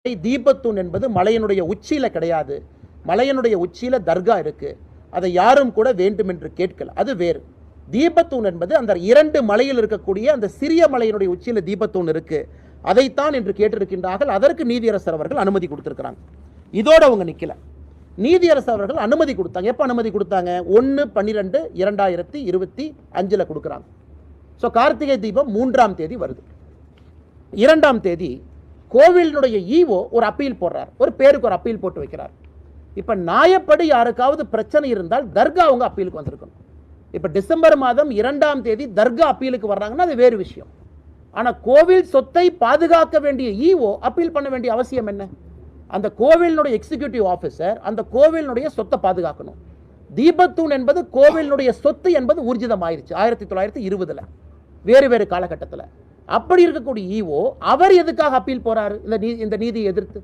தீபத்தூண் என்பது மலையினுடைய உச்சியில கிடையாது. மலையினுடைய உச்சியில தர்கா இருக்கு. அதை யாரும் கூட வேண்டும் என்று கேட்கல. அது வேறு. தீபத்தூண் என்பது அந்த 2 மலையில் இருக்கக்கூடிய அந்த சிறிய மலையினுடைய உச்சியில தீபத்தூண் இருக்கு. அதைத்தான் என்று கேட்டிருக்கின்றார்கள். அதற்கு நீதியரசர் அவர்கள் அனுமதி கொடுத்திருக்கிறாங்க. இதோட அவங்க நிக்கல. நீதியரசர் அவர்கள் அனுமதி கொடுத்தாங்க. எப்ப அனுமதி கொடுத்தாங்க? 1/12/2025 கொடுக்குறாங்க. ஸோ கார்த்திகை தீபம் 3ஆம் தேதி வருது. 2ஆம் தேதி கோவிலினுடைய ஈவோ ஒரு அப்பீல் போடுறார். ஒரு பேருக்கு ஒரு அப்பீல் போட்டு வைக்கிறார். இப்ப நியாயப்படி யாருக்காவது பிரச்சனை இருந்தால் தர்கா அவங்க அப்பீலுக்கு வந்திருக்கணும். இப்ப டிசம்பர் மாதம் 2ஆம் தேதி தர்கா அப்பீலுக்கு வர்றாங்கன்னா அது வேறு விஷயம். ஆனா கோவில் சொத்தை பாதுகாக்க வேண்டிய ஈவோ அப்பீல் பண்ண வேண்டிய அவசியம் என்ன? அந்த கோவிலினுடைய எக்ஸிகியூட்டிவ் ஆஃபீஸர் அந்த கோவிலினுடைய சொத்தை பாதுகாக்கணும். தீபத்தூண் என்பது கோவிலினுடைய சொத்து என்பது ஊர்ஜிதமாயிருச்சு 1920 வேறு வேறு காலகட்டத்தில். அப்படி இருக்கக்கூடிய ஈவோ அவர் எதுக்காக அப்பீல் போறாரு இந்த நீதியை எதிர்த்து?